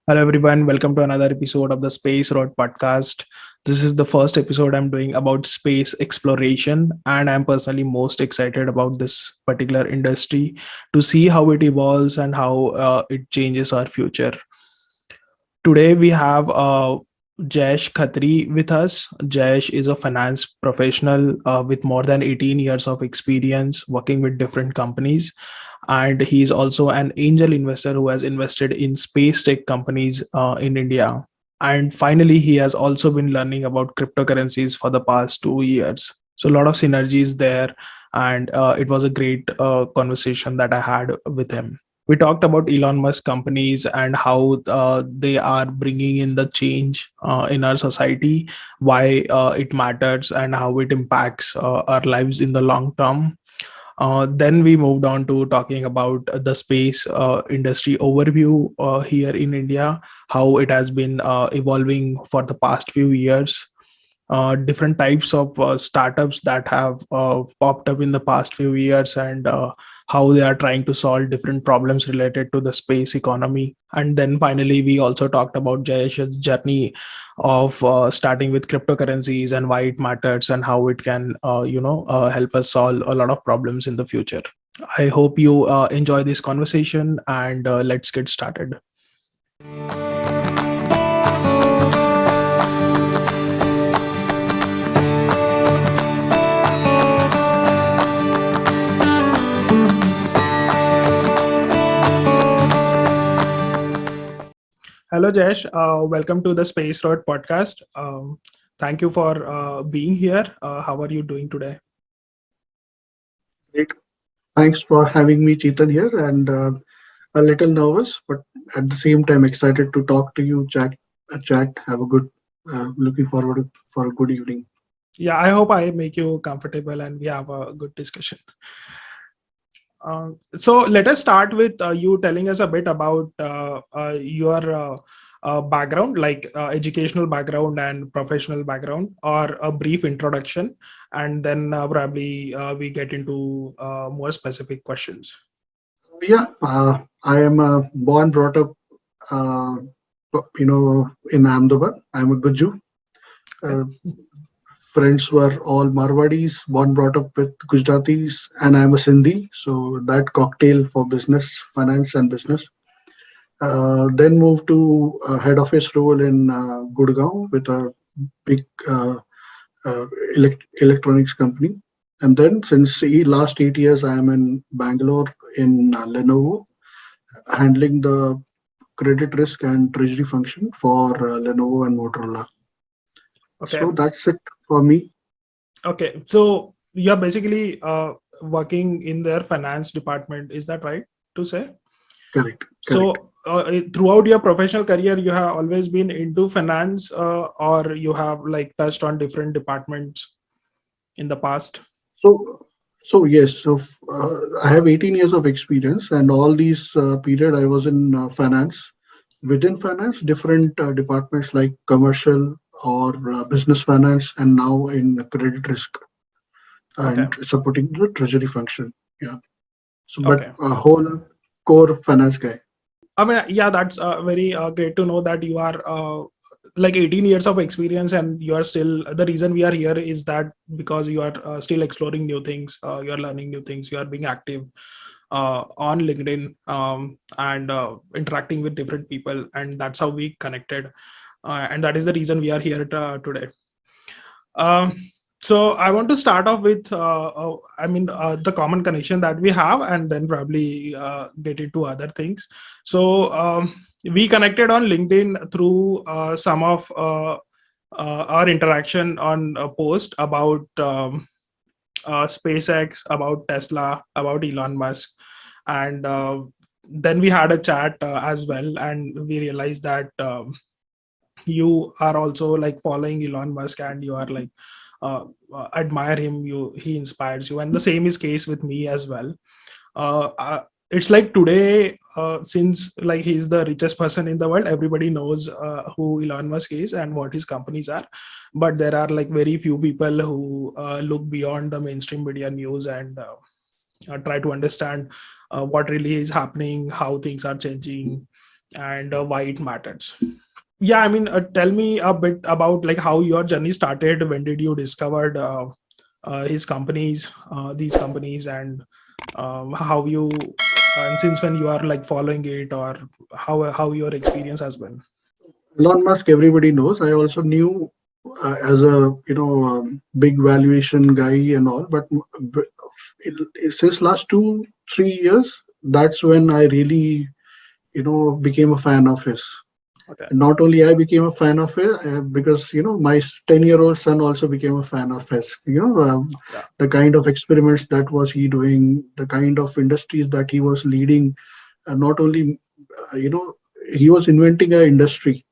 Hello, everyone. Welcome to another episode of the Space Road podcast. This is the first episode I'm doing about space exploration, and I'm personally most excited about this particular industry to see how it evolves and how it changes our future. Today, we have Jayesh Khatri with us. Jayesh is a finance professional with more than 18 years of experience working with different companies, and he's also an angel investor who has invested in space tech companies in India. And finally, he has also been learning about cryptocurrencies for the past 2 years. So a lot of synergies there, and it was a great conversation that I had with him. We talked about Elon Musk companies and how they are bringing in the change in our society, why it matters, and how it impacts our lives in the long term. Then we moved on to talking about the space industry overview here in India, how it has been evolving for the past few years, different types of startups that have popped up in the past few years, and how they are trying to solve different problems related to the space economy. And then finally, we also talked about Jayesh's journey of starting with cryptocurrencies and why it matters and how it can, help us solve a lot of problems in the future. I hope you enjoy this conversation, and let's get started. Hello, Jayesh. Welcome to the Space Road podcast. Thank you for being here. How are you doing today? Great. Thanks for having me, Chetan, here, and a little nervous, but at the same time excited to talk to you, chat. Have a good. Looking forward for a good evening. Yeah, I hope I make you comfortable and we have a good discussion. So let us start with you telling us a bit about your background, like educational background and professional background, or a brief introduction, and then probably we get into more specific questions. Yeah, I am born, brought up, uh, in Ahmedabad. I'm a Guju. Okay. Uh, Friends were all Marwadis, born, brought up with Gujaratis, and I'm a Sindhi. So that cocktail for business, finance, and business. Then moved to head office role in Gurgaon with a big uh, electronics company. And then since last 8 years, I am in Bangalore in Lenovo, handling the credit risk and treasury function for Lenovo and Motorola. Okay. So that's it for me. Okay. So you're basically working in their finance department. Is that right to say? Correct. Correct. So throughout your professional career, you have always been into finance, or you have like touched on different departments in the past? So, so yes. So I have 18 years of experience, and all these period I was in finance. Within finance, different departments like commercial or business finance, and now in credit risk Okay. and supporting the treasury function. Yeah. So, but Okay. a whole core finance guy. I mean, yeah, that's very great to know that you are like 18 years of experience, and you are still, the reason we are here is that because you are still exploring new things, you are learning new things, you are being active on LinkedIn, and interacting with different people, and that's how we connected, and that is the reason we are here today. Um, so I want to start off with, the common connection that we have, and then probably get into other things. So we connected on LinkedIn through some of our interaction on a post about SpaceX, about Tesla, about Elon Musk, and then we had a chat as well, and we realized that you are also like following Elon Musk, and you are like admire him. He inspires you, and the same is case with me as well. It's like today, since like he's the richest person in the world, everybody knows who Elon Musk is and what his companies are. But there are like very few people who look beyond the mainstream media news and try to understand what really is happening, how things are changing, and why it matters. Yeah, I mean, tell me a bit about like how your journey started. When did you discovered his companies, these companies, and how you and since when you are like following it, or how your experience has been. Elon Musk, everybody knows. I also knew as a big valuation guy and all, but since last 2 3 years, that's when I really became a fan of his. Okay. Not only I became a fan of it, because my 10-year-old son also became a fan of his. Yeah. The kind of experiments that was he doing, the kind of industries that he was leading. Not only he was inventing an industry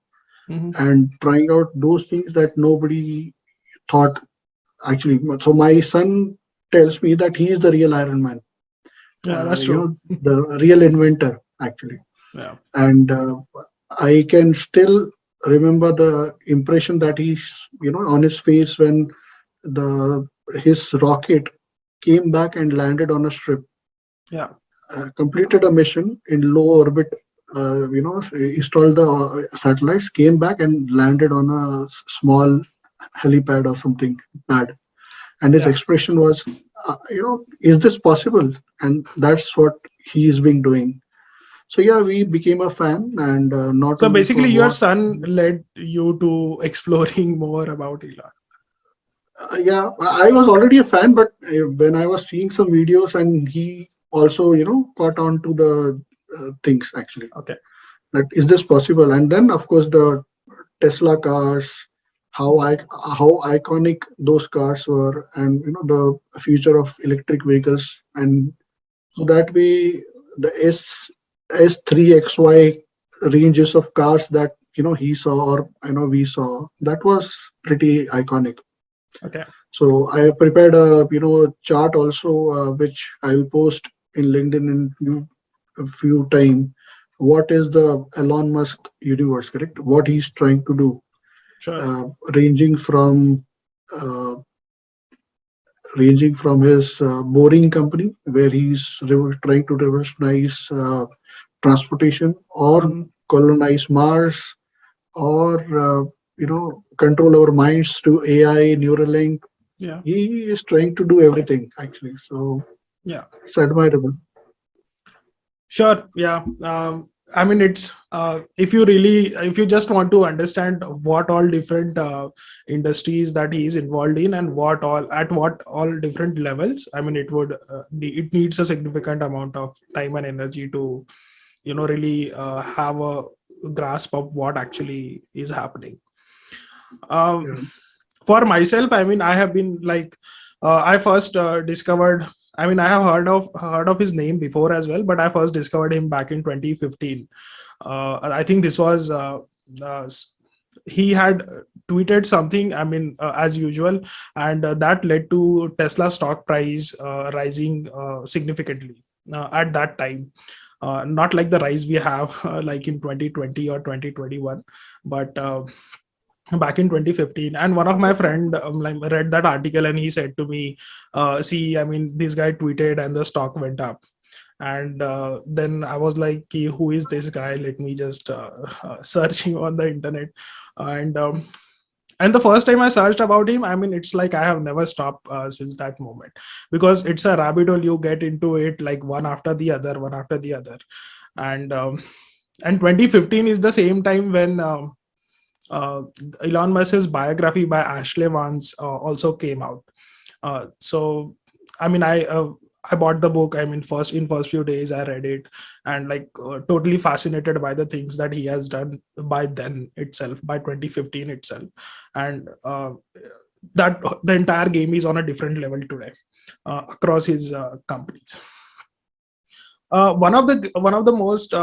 Hmm. and trying out those things that nobody thought actually. So my son tells me that he is the real Iron Man, Yeah, that's true. the real inventor actually. Yeah. And I can still remember the impression that he's on his face when the his rocket came back and landed on a strip, Yeah. completed a mission in low orbit, installed the satellites, came back and landed on a small helipad or something pad. And his Yeah. expression was, is this possible? And that's what he is being doing. So yeah, we became a fan, and not So only for basically, your what. son led you to exploring more about Elon. Yeah, I was already a fan, but when I was seeing some videos, and he also, caught on to the things actually. Okay. That is this possible? And then, of course, the Tesla cars, how Mhm. I how iconic those cars were, and the future of electric vehicles, and so that way the S3XY ranges of cars that he saw, or we saw, that was pretty iconic. Okay. So I have prepared a chart also, which I will post in LinkedIn in a few time. What is the Elon Musk universe? Correct. What he's trying to do, Sure. uh, ranging from uh, ranging from his boring company, where he's trying to revolutionize transportation, or Hmm. colonize Mars, or control our minds, to AI, Neuralink. Yeah. He is trying to do everything actually. So Yeah. it's admirable. Sure. Yeah. I mean, it's if you just want to understand what all different industries that he is involved in, and what all different levels. I mean, it needs a significant amount of time and energy to really have a grasp of what actually is happening. Um, Yeah. for myself, I mean, I have been like, I first discovered. I mean, I have heard of his name before as well, but I first discovered him back in 2015. I think this was uh, he had tweeted something. I mean, as usual, and that led to Tesla stock price rising significantly at that time. Not like the rise we have like in 2020 or 2021, but back in 2015. And one of my friend like read that article, and he said to me, see, I mean, this guy tweeted and the stock went up. And then I was like, "Ki, who is this guy? Let me just searching on the internet." And um, and the first time I searched about him, I mean, it's like I have never stopped since that moment, because it's a rabbit hole. You get into it like one after the other, one after the other. And 2015 is the same time when uh, Elon Musk's biography by Ashley Vance also came out. So, I mean, I bought the book. I mean, first few days I read it, and like totally fascinated by the things that he has done by then itself, by 2015 itself, and that the entire game is on a different level today across his companies. One of the most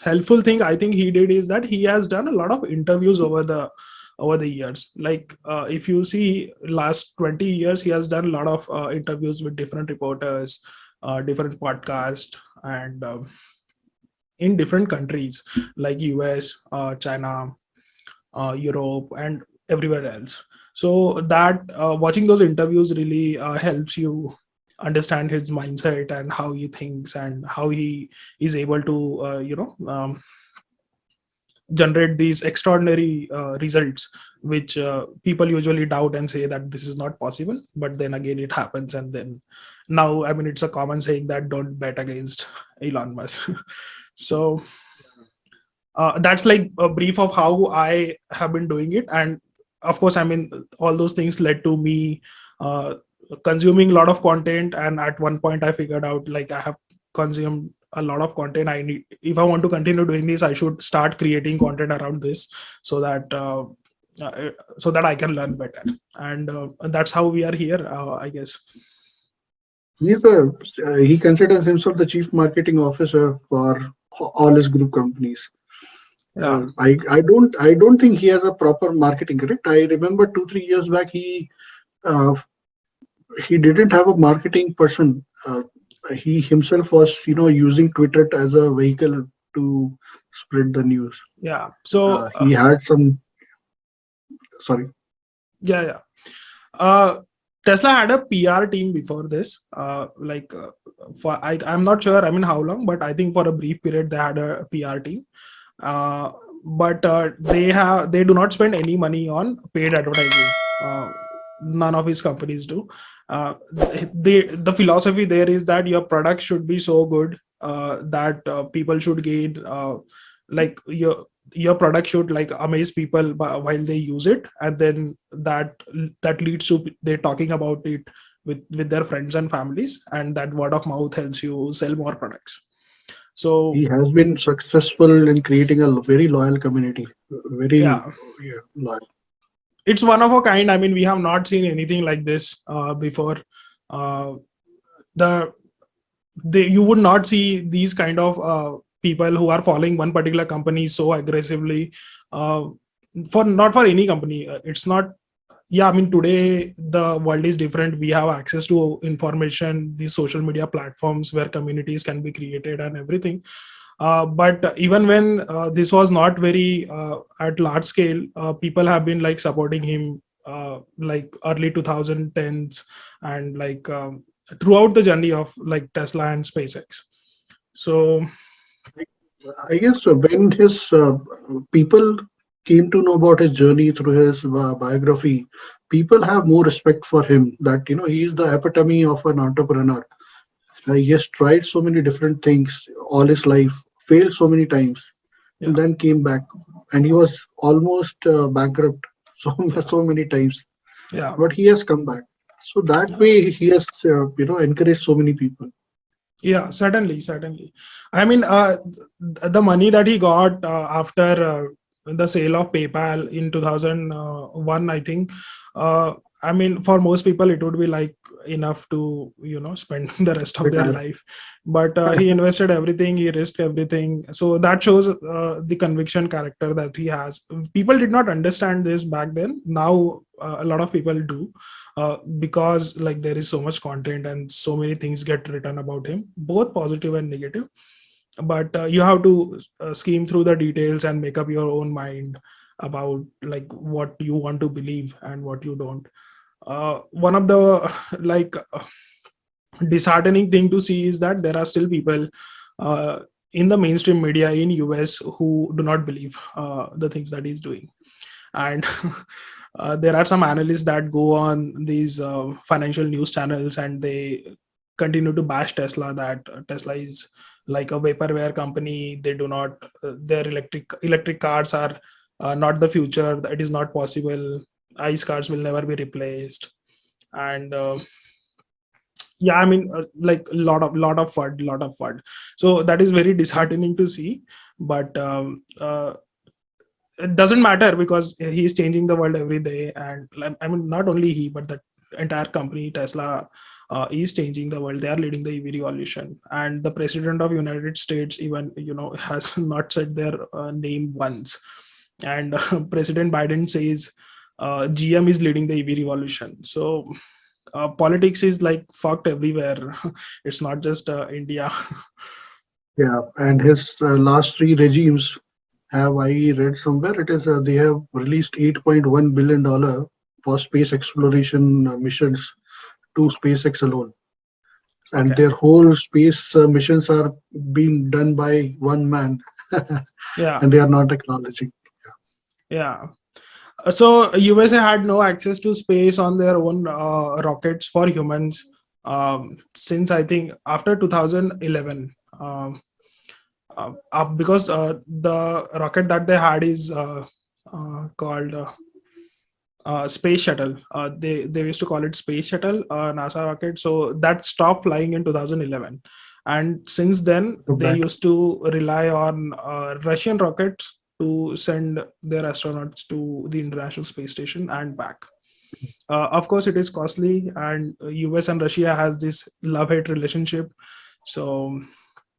helpful thing I think he did is that he has done a lot of interviews over the years. Like if you see last 20 years, he has done a lot of interviews with different reporters, different podcasts, and in different countries like US, China, Europe, and everywhere else. So that watching those interviews really helps you understand his mindset and how he thinks and how he is able to generate these extraordinary results, which people usually doubt and say that this is not possible, but then again it happens. And then now, I mean, it's a common saying that don't bet against Elon Musk. So that's like a brief of how I have been doing it. And of course, I mean, all those things led to me uh, consuming a lot of content. And at one point I figured out, like, I have consumed a lot of content. I need, if I want to continue doing this, I should start creating content around this, so that I can learn better. And that's how we are here, I guess. He considers himself the chief marketing officer for all his group companies. Yeah. I don't think he has a proper marketing, correct? I remember 2-3 years back uh, he didn't have a marketing person. He himself was, using Twitter as a vehicle to spread the news. Yeah. So He had some. Sorry. yeah. uh Tesla had a PR team before this. I'm not sure, I mean, how long, but I think for a brief period they had a PR team. uh, but they do not spend any money on paid advertising. None of his companies do. The philosophy there is that your product should be so good that people should gain, like, your product should like amaze people while they use it, and then that leads to they talking about it with their friends and families, and that word of mouth helps you sell more products. So He has been successful in creating a very loyal community. Very, yeah, yeah, loyal. it's one of a kind. I mean, we have not seen anything like this before. uh, the you would not see these kind of people who are following one particular company so aggressively, uh, for not for any company. It's not. Yeah, I mean, today the world is different. We have access to information, these social media platforms where communities can be created and everything. But even when this was not very at large scale, people have been like supporting him, like early 2010s, and like throughout the journey of like Tesla and SpaceX. So I guess when his people came to know about his journey through his biography, people have more respect for him. That he is the epitome of an entrepreneur. He has tried so many different things all his life, failed so many times, and yeah, then came back. And he was almost bankrupt yeah, so many times, yeah, but he has come back. So that yeah. way he has encouraged so many people. Yeah, certainly. I mean, the money that he got after the sale of PayPal in 2001, I think. Uh, I mean, for most people, it would be like enough to spend the rest of their Retire. life. But he invested everything, he risked everything. So that shows the conviction character that he has. People did not understand this back then. Now a lot of people do, because like there is so much content and so many things get written about him, both positive and negative. But you have to scheme through the details and make up your own mind about like what you want to believe and what you don't. One of the like disheartening thing to see is that there are still people uh, in the mainstream media in US who do not believe the things that he's doing. And there are some analysts that go on these financial news channels and they continue to bash Tesla, that Tesla is like a vaporware company. They do not their electric cars are not the future. It is not possible. ICE cars will never be replaced. And yeah, I mean, like lot of fud. So that is very disheartening to see. But it doesn't matter because he is changing the world every day. And like, I mean, not only he, but the entire company Tesla is changing the world. They are leading the EV revolution, and the president of United States even has not said their name once. And President Biden says GM is leading the EV revolution. So politics is like fucked everywhere. It's not just India. Yeah, and his last three regimes have I read somewhere it is they have released $8.1 billion for space exploration missions to SpaceX alone. and Okay. their whole space missions are being done by one man, Yeah. and they are not acknowledging. Yeah. So USA had no access to space on their own rockets for humans since I think after 2011. Because the rocket that they had is called space shuttle. They used to call it space shuttle, NASA rocket. So that stopped flying in 2011, and since then So they back. used to rely on Russian rockets to send their astronauts to the International Space Station and back. Of course, it is costly, and US and Russia has this love-hate relationship. So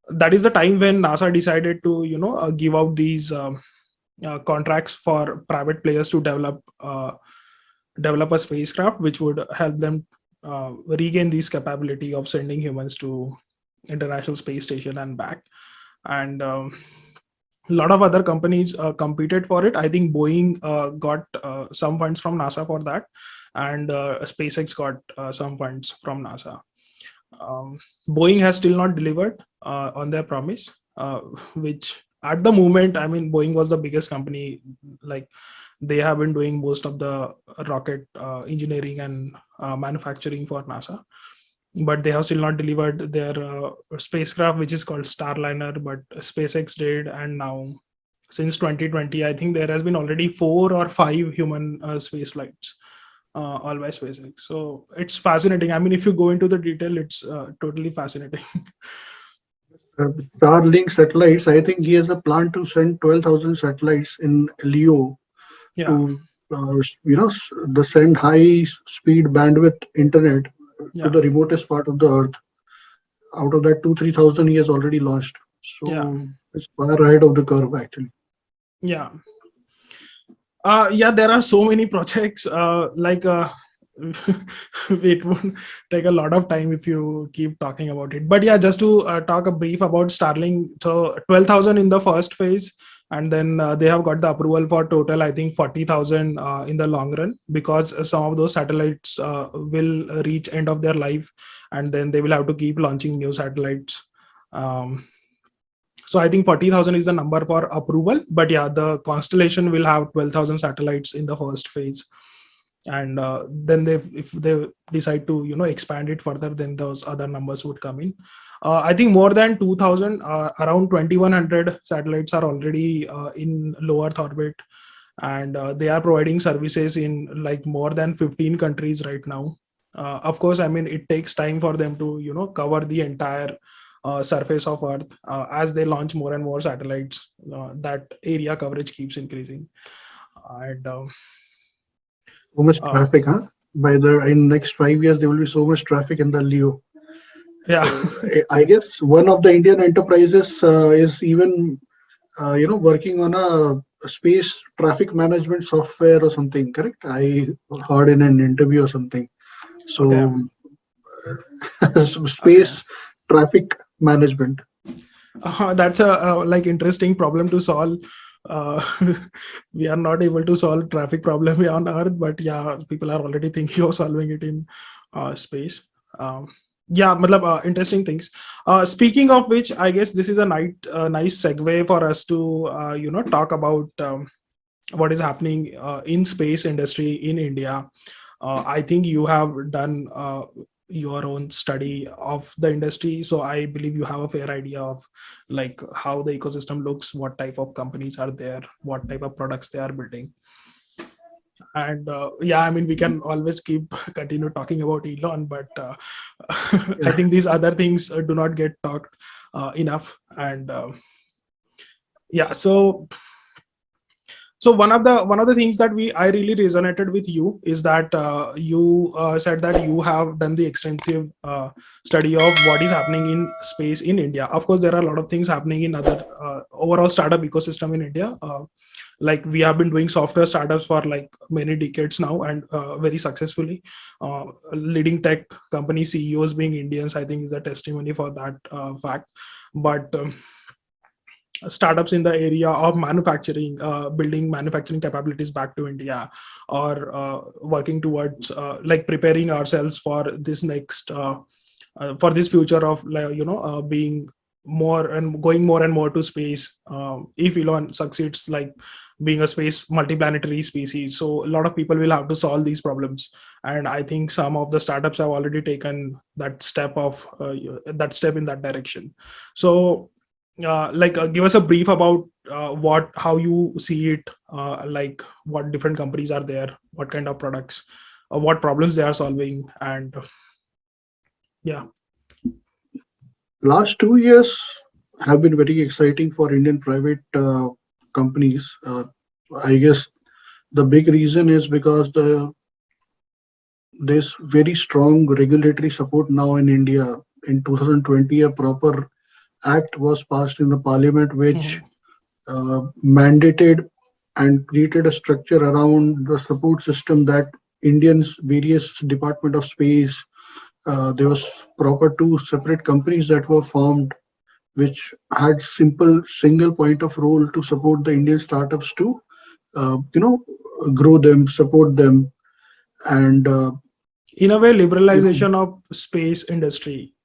that is the time when NASA decided to give out these contracts for private players to develop a spacecraft which would help them regain this capability of sending humans to International Space Station and back. And a lot of other companies competed for it. I think Boeing got some funds from NASA for that, and SpaceX got some funds from NASA. um, Boeing has still not delivered on their promise, which at the moment, I mean, Boeing was the biggest company. Like, they have been doing most of the rocket engineering and manufacturing for NASA, but they have still not delivered their spacecraft, which is called Starliner. But SpaceX did, and now since 2020, I think there has been already 4 or 5 human space flights, all by SpaceX. So it's fascinating. I mean, if you go into the detail, it's totally fascinating. Starlink satellites, I think he has a plan to send 12,000 satellites in LEO Yeah, to, the send high speed bandwidth internet to yeah, the remotest part of the earth. Out of that, 2-3,000 he has already launched. yeah, So it's far ahead of the curve, actually. yeah. Yeah, there are so many projects. It would take a lot of time if you keep talking about it. But yeah, just to talk a brief about Starlink. So 12,000 in the first phase, and then they have got the approval for total, I think, 40,000 in the long run, because some of those satellites will reach end of their life, and then they will have to keep launching new satellites. Um, so I think 40,000 is the number for approval, but yeah, the constellation will have 12,000 satellites in the first phase. And then if they decide to expand it further, then those other numbers would come in. I think more than 2,000, around 2,100 satellites are already in low earth orbit, and they are providing services in like more than 15 countries right now. Of course, I mean, it takes time for them to cover the entire surface of earth. As they launch more and more satellites, that area coverage keeps increasing. And So much uh, traffic, huh? By the in next 5 years, there will be so much traffic in the LEO. yeah. I guess one of the Indian enterprises is even working on a space traffic management software or something. Correct? I heard in an interview or something. Okay. So Okay. space traffic management. That's a like interesting problem to solve. uh, we are not able to solve traffic problem on earth, but yeah, people are already thinking of solving it in space. um, yeah, matlab, interesting things. Speaking of which, I guess this is a nice segue for us to talk about what is happening in space industry in India. I think you have done your own study of the industry, so I believe you have a fair idea of like how the ecosystem looks, what type of companies are there, what type of products they are building. And yeah, I mean, we can always keep continue talking about Elon, but I Yeah. think these other things do not get talked enough. And yeah, so one of the things that we I really resonated with you is that you said that you have done the extensive study of what is happening in space in India. Of course, there are a lot of things happening in other overall startup ecosystem in India. Like, we have been doing software startups for like many decades now, and very successfully. Leading tech company CEOs being Indians, I think, is a testimony for that fact. But startups in the area of manufacturing, building manufacturing capabilities back to India, or working towards like preparing ourselves for this next for this future of, like, being more and going more and more to space. If Elon succeeds, like being a space multiplanetary species, so a lot of people will have to solve these problems. And I think some of the startups have already taken that step in that direction. So give us a brief about what how you see it, like what different companies are there, what kind of products, what problems they are solving, and yeah. Last 2 years have been very exciting for Indian private companies. I guess the big reason is because there's very strong regulatory support now in India. In 2020, a proper act was passed in the parliament which Mhm. mandated and created a structure around the support system that Indians, various Department of Space, there was proper two separate companies that were formed which had simple single point of role to support the Indian startups to uh, you know grow them, support them, and In a way, you know liberalization of space industry.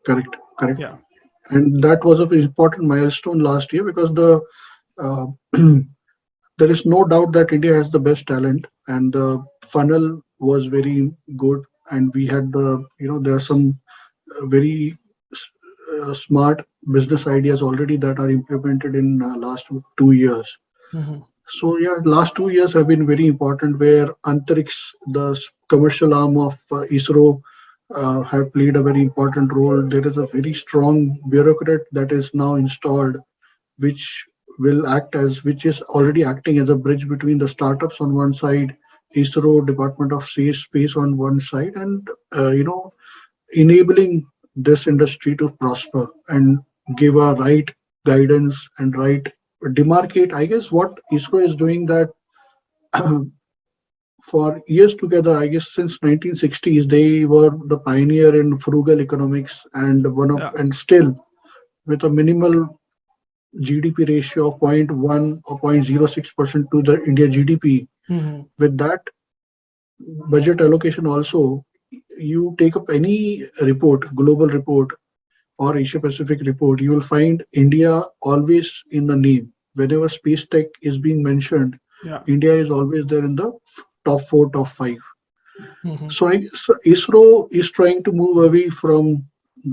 correct, correct, Yeah. and that was an important milestone last year because uh, there is no doubt that India has the best talent and the funnel was very good, and we had there are some very smart business ideas already that are implemented in last 2 years. Mhm. So yeah, last 2 years have been very important where Antariksh, the commercial arm of ISRO, have played a very important role. There is a very strong bureaucrat that is now installed, which which is already acting as a bridge between the startups on one side, ISRO, Department of Space on one side, and enabling this industry to prosper and give a right guidance and right demarcate. I guess what ISRO is doing that for years together, I guess since 1960s, they were the pioneer in frugal economics and Yeah. still with a minimal GDP ratio of zero point 0.1 or 0.06% to the India GDP. Mhm. With that budget allocation also, you take up any report, global report or Asia Pacific report, you will find India always in the name. Whenever space tech is being mentioned, Yeah. India is always there in the top four, top five. Mhm. So I guess ISRO is trying to move away from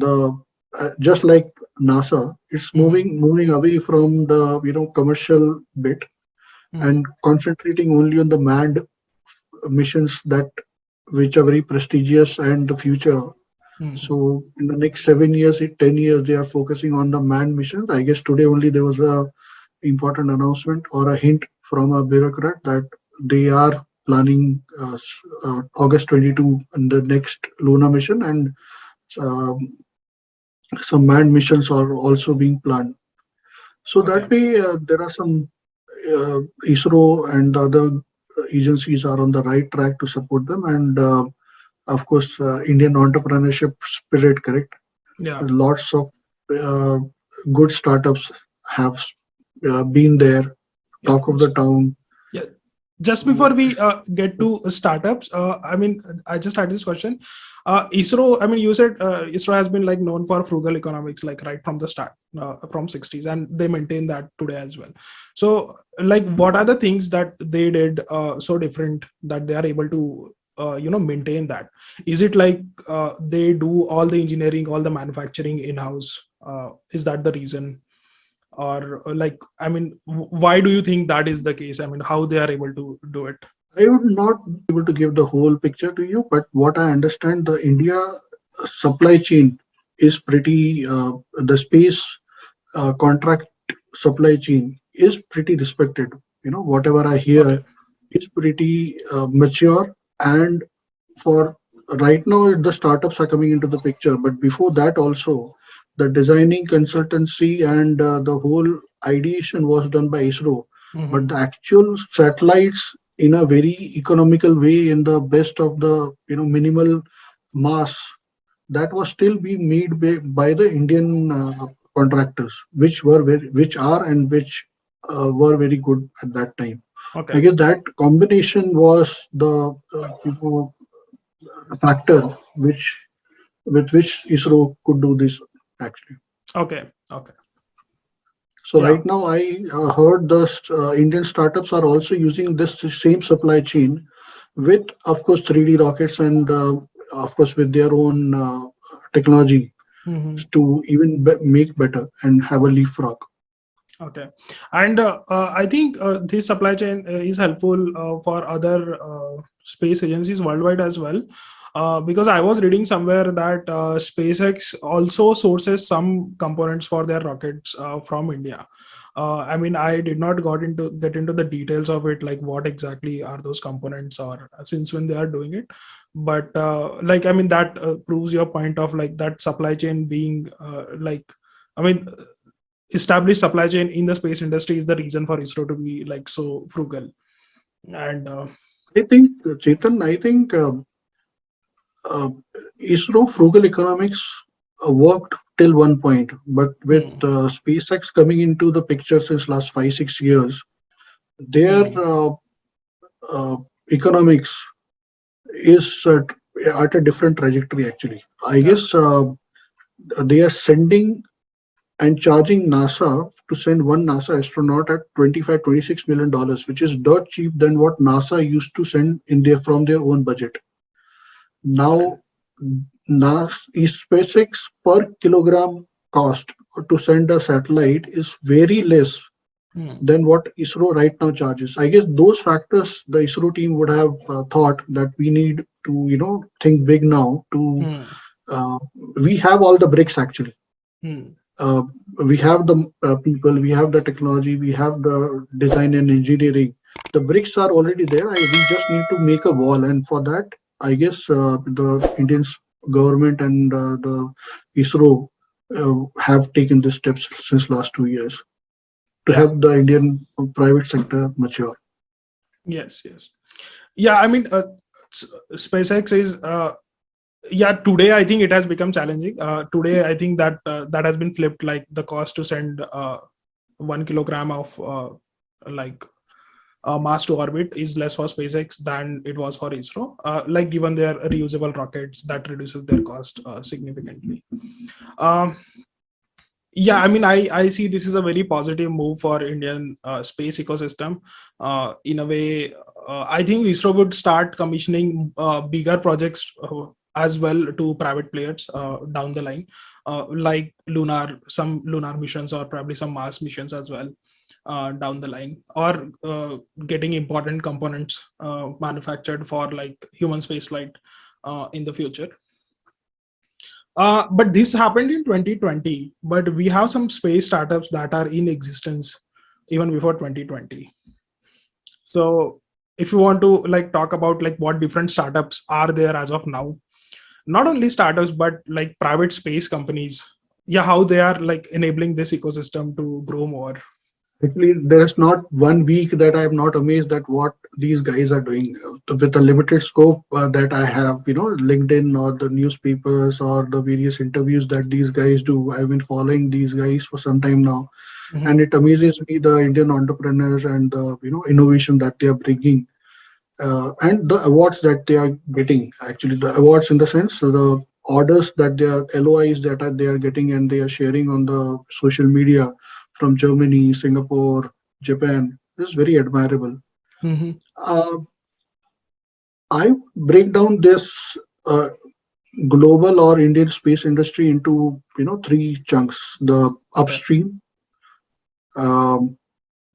the just like NASA, it's Mhm. moving away from the commercial bit and Mhm. concentrating only on the manned missions that which are very prestigious and the future. Mhm. So in the next 7 years, 10 years, they are focusing on the manned missions. I guess today only there was a important announcement or a hint from a bureaucrat that they are planning August 22 and the next lunar mission, and um, some manned missions are also being planned. So that Okay. way, there are some ISRO and the other agencies are on the right track to support them, and of course, Indian entrepreneurship spirit, correct? Yeah. Lots of uh, good startups have been there, Yeah. talk of the town. Yeah. Just before we get to startups, I mean, I just had this question. ISRO, I mean, you said ISRO has been like known for frugal economics, like right from the start, from 60s, and they maintain that today as well. So, like, what are the things that they did so different that they are able to, maintain that? Is it like they do all the engineering, all the manufacturing in house? Is that the reason? Or like, I mean, why do you think that is the case? I mean, how they are able to do it? I would not be able to give the whole picture to you, but what I understand, the India supply chain is pretty, the space contract supply chain is pretty respected. Whatever I Okay. hear is pretty mature. And for right now, the startups are coming into the picture. But before that, also, the designing consultancy and the whole ideation was done by ISRO. But Hmm. the actual satellites, in a very economical way, in the best of the minimal mass, that was still being made by the Indian contractors, which are and which were very good at that time. I Okay. guess that combination was the factor which with which ISRO could do this actually. Okay. Okay. So Yeah. right now, I heard the Indian startups are also using this same supply chain with, of course, 3D rockets and, of course, with their own technology Mhm. to even make better and have a leapfrog. Okay. And I think this supply chain is helpful for other space agencies worldwide as well. Because I was reading somewhere that SpaceX also sources some components for their rockets from India. I mean, I did not get into the details of it, like what exactly are those components or since when they are doing it. But like, I mean, that proves your point of like that supply chain being like, I mean, established supply chain in the space industry is the reason for ISRO to be like so frugal. And I think, Chetan, I think uh, ISRO frugal economics worked till one point, but with hmm, SpaceX coming into the picture since last 5 6 years, their hmm, uh, economics is at a different trajectory actually. I yeah, guess they are sending and charging NASA to send one NASA astronaut at 25 26 million dollars, which is dirt cheap than what NASA used to send in their from their own budget. correct. Now, NASA is SpaceX per kilogram cost to send a satellite is very less Hmm, than what ISRO right now charges. I guess those factors the ISRO team would have thought that we need to think big now to hmm, uh, we have all the bricks actually. hmm, uh, we have the people, we have the technology, we have the design and engineering. The bricks are already there. We just need to make a wall, and for that, I guess the Indian government and the ISRO have taken the steps since last 2 years to yeah, help the Indian private sector mature. yes, yes, yeah. I mean, SpaceX is yeah. Today, I think it has become challenging. Today, I think that that has been flipped. Like the cost to send 1 kilogram of like mass to orbit is less for SpaceX than it was for ISRO. Like given their reusable rockets, that reduces their cost significantly. Um, yeah, I mean, I see this is a very positive move for Indian space ecosystem. In a way, I think ISRO would start commissioning bigger projects as well to private players down the line, like some lunar missions or probably some Mars missions as well down the line, or getting important components manufactured for like human spaceflight in the future. But this happened in 2020, but we have some space startups that are in existence even before 2020. So if you want to like talk about like what different startups are there as of now, not only startups but like private space companies, yeah, how they are like enabling this ecosystem to grow more. Actually, there's not one week that I'm not amazed at what these guys are doing with the limited scope that I have. LinkedIn or the newspapers or the various interviews that these guys do. I've been following these guys for some time now, and Mhm. it amazes me the Indian entrepreneurs and the innovation that they are bringing, and the awards that they are getting. Actually, the awards in the sense, so the orders that they are LOIs that they are getting and they are sharing on the social media from Germany, Singapore, Japan is very admirable. Mhm. Uh, I break down this uh, global or Indian space industry into three chunks: the Okay. upstream, um,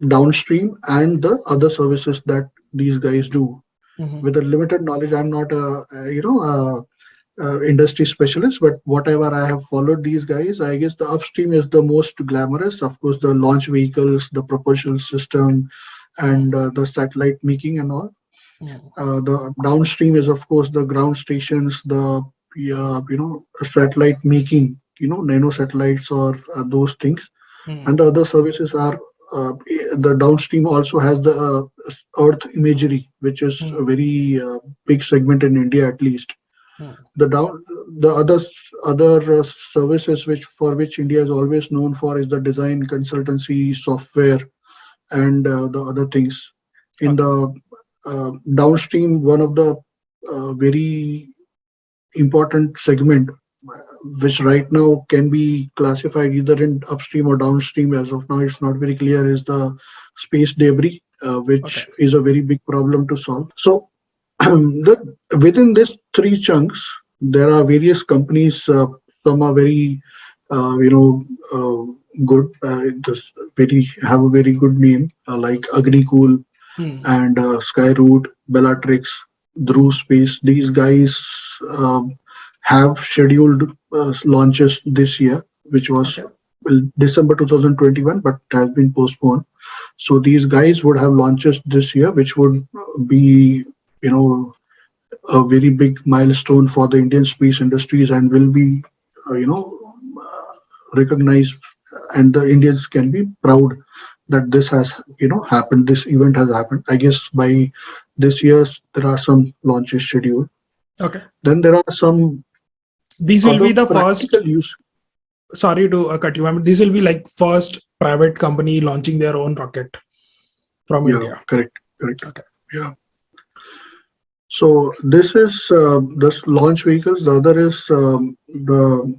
downstream, and the other services that these guys do. Mhm. With a limited knowledge, I'm not a industry specialist, but whatever I have followed these guys, I guess the upstream is the most glamorous. Of course, the launch vehicles, the propulsion system, and Mhm. the satellite making and all. Mhm. The downstream is, of course, the ground stations, the satellite making, nano satellites or those things, and Mhm. the other services are the downstream also has the earth imagery, which is a Mhm. very big segment in India at least. Mhm. The down the other services which India is always known for is the design consultancy software and the other things. In Okay. the downstream, one of the very important segment which right now can be classified either in upstream or downstream. As of now, it's not very clear, is the space debris, Okay. which is a very big problem to solve. So, within these three chunks, there are various companies. Some are very, you know, good. Just very have a very good name, like Agricool Hmm. and Skyroot, Bellatrix, Drew Space. These guys have scheduled launches this year, which was Okay. well, December 2021, but has been postponed. So these guys would have launches this year, which would be, you know, a very big milestone for the Indian space industries and will be, recognized, and the Indians can be proud that this has, happened. This event has happened. I guess by this year there are some launches scheduled. Okay. Then there are some These will other be the first. practical use. Sorry to cut you. I mean, this will be like first private company launching their own rocket from Yeah, India. correct, correct. Okay. Yeah. So this is this launch vehicles. The other is the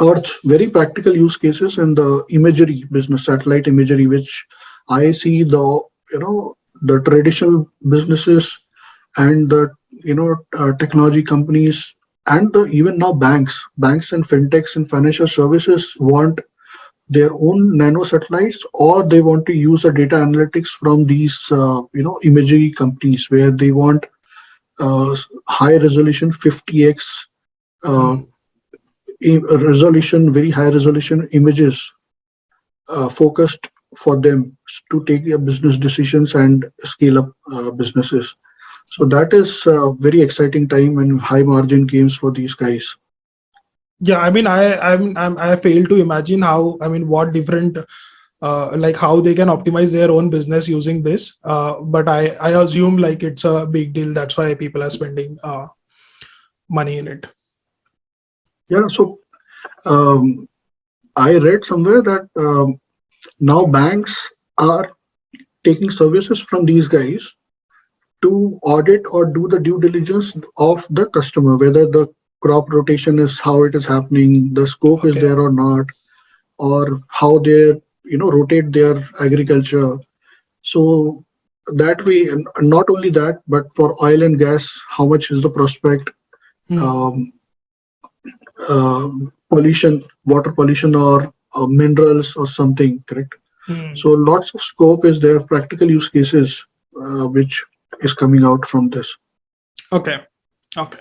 Earth. Very practical use cases in the imagery business, satellite imagery, which I see the traditional businesses and the technology companies and even now banks and fintechs and financial services want their own nano satellites, or they want to use the data analytics from these imagery companies, where they want high resolution 50x uh, Hmm. resolution, very high resolution images focused for them to take their business decisions and scale up businesses. So Okay. that is a very exciting time and high margin games for these guys. Yeah. I mean, I fail to imagine how. I mean, what different. Like how they can optimize their own business using this. But I assume like it's a big deal. That's why people are spending money in it. Yeah, so um, I read somewhere that now banks are taking services from these guys to audit or do the due diligence of the customer, whether the crop rotation is how it is happening, the scope is Okay. there or not, or how they rotate their agriculture. So that way, and not only that, but for oil and gas, how much is the prospect, Hmm. um, pollution, water pollution, or minerals or something, correct? Hmm. So lots of scope is there, practical use cases, which is coming out from this. Okay. Okay.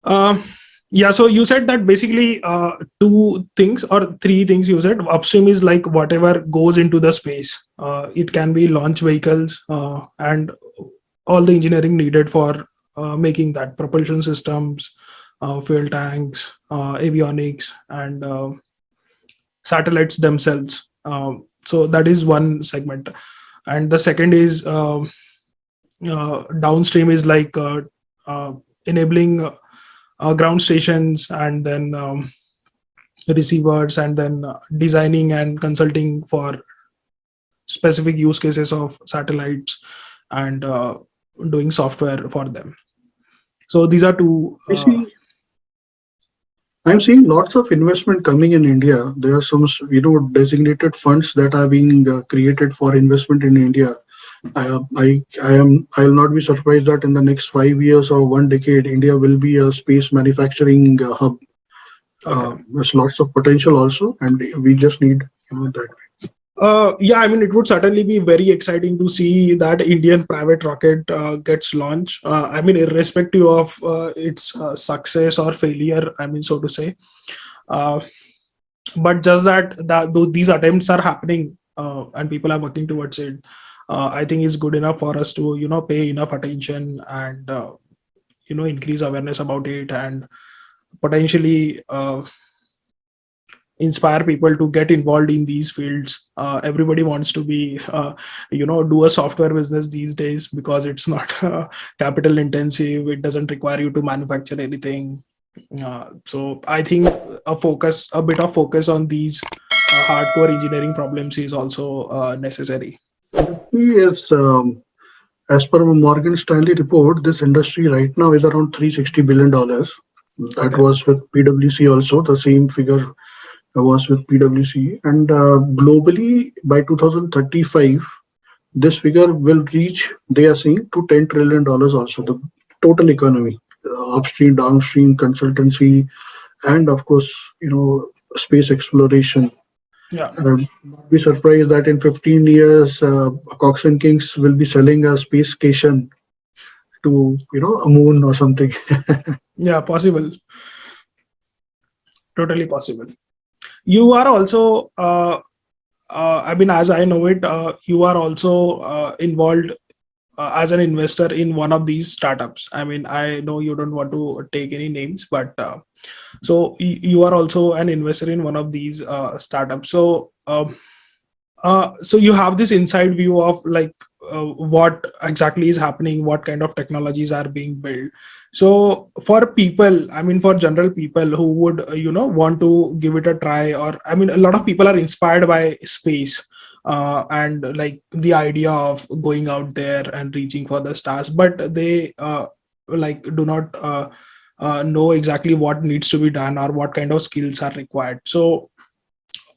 Um, yeah, so you said that basically two things or three things you said. Upstream is like whatever goes into the space. It can be launch vehicles and all the engineering needed for making that propulsion systems, fuel tanks, avionics, and satellites themselves. So that is one segment. And the second is downstream is like uh, enabling ground stations and then receivers and then designing and consulting for specific use cases of satellites and doing software for them. So these are two. I see. I'm seeing lots of investment coming in India. There are some, designated funds that are being created for investment in India. I'll not be surprised that in the next 5 years or one decade, India will be a space manufacturing hub. Okay. There's lots of potential also, and we just need that. Yeah, I mean, it would certainly be very exciting to see that Indian private rocket gets launched. I mean, irrespective of its success or failure, I mean, so to say. Uh, but just that though these attempts are happening and people are working towards it, I think is good enough for us to pay enough attention and increase awareness about it and potentially inspire people to get involved in these fields. Everybody wants to be do a software business these days because it's not capital intensive. It doesn't require you to manufacture anything. So I think a bit of focus on these hardcore engineering problems is also necessary. Industry is, as per a Morgan Stanley report, this industry right now is around $360 billion. That Okay. was with PwC also. The same figure was with PwC. And globally, by 2035, this figure will reach, they are saying, to $10 trillion also, the total economy, upstream, downstream, consultancy, and of course, space exploration. Yeah. Not be surprised that in 15 years, Cox and Kings will be selling a space station to, a moon or something. Yeah, possible. Totally possible. You are also I mean, as I know it, you are also involved as an investor in one of these startups. I mean, I know you don't want to take any names, but so you are also an investor in one of these startups. So so you have this inside view of like what exactly is happening, what kind of technologies are being built. So for people, I mean, for general people who would want to give it a try, or I mean, a lot of people are inspired by space, and like the idea of going out there and reaching for the stars, but they like do not know exactly what needs to be done or what kind of skills are required. So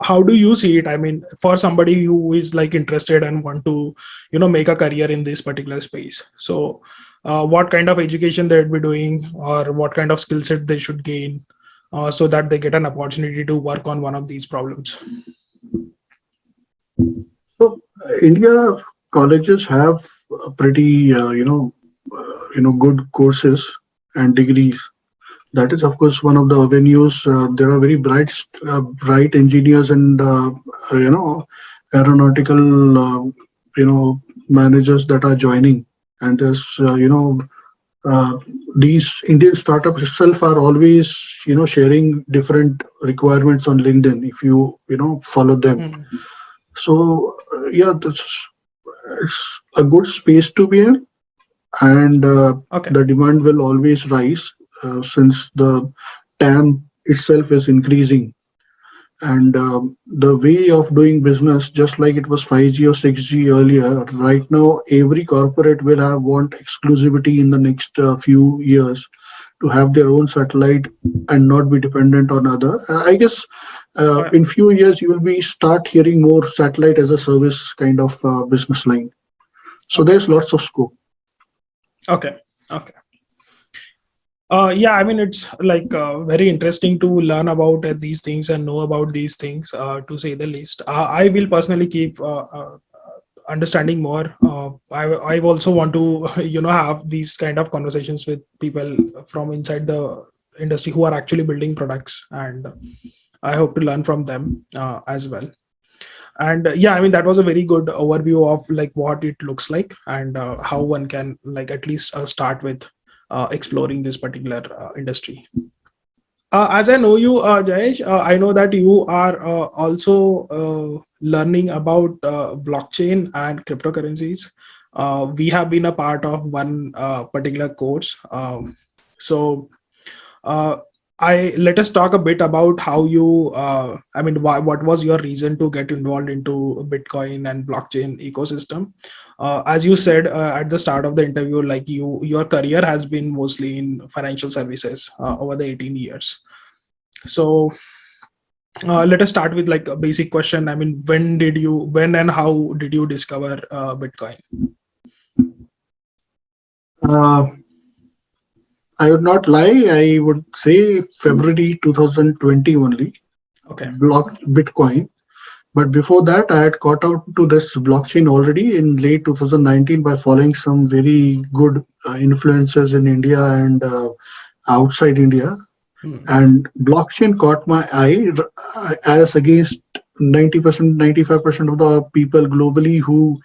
how do you see it? I mean, for somebody who is like interested and want to make a career in this particular space, so what kind of education they would be doing, or what kind of skill set they should gain, so that they get an opportunity to work on one of these problems. So, India colleges have pretty, good courses and degrees. That is, of course, one of the avenues. There are very bright engineers and aeronautical, managers that are joining. And there's, uh, these Indian startups itself are always, sharing different requirements on LinkedIn. If you, follow them, Hmm. so yeah, it's a good space to be in, and Okay. the demand will always rise since the TAM itself is increasing. And the way of doing business, just like it was 5G or 6G earlier, right now every corporate will have want exclusivity in the next few years to have their own satellite and not be dependent on other. I guess in few years you will be start hearing more satellite as a service kind of business line. So Okay. there's lots of scope. Okay. Okay. Yeah, I mean, it's like very interesting to learn about these things and know about these things, to say the least. I will personally keep understanding more. I also want to, have these kind of conversations with people from inside the industry who are actually building products, and I hope to learn from them as well. And yeah, I mean, that was a very good overview of like what it looks like, and how one can like at least start with exploring this particular industry. As I know you, Jayesh, I know that you are also learning about blockchain and cryptocurrencies. We have been a part of one particular course. So uh, I let us talk a bit about how you. I mean, what was your reason to get involved into Bitcoin and blockchain ecosystem? As you said at the start of the interview, like your career has been mostly in financial services over the 18 years. So let us start with like a basic question. I mean, when and how did you discover Bitcoin? Uh, I would not lie. I would say February 2020 only Okay. blocked Bitcoin. But before that, I had caught out to this blockchain already in late 2019 by following some very good influencers in India and outside India. Hmm. And blockchain caught my eye as against 90%, 95% of the people globally who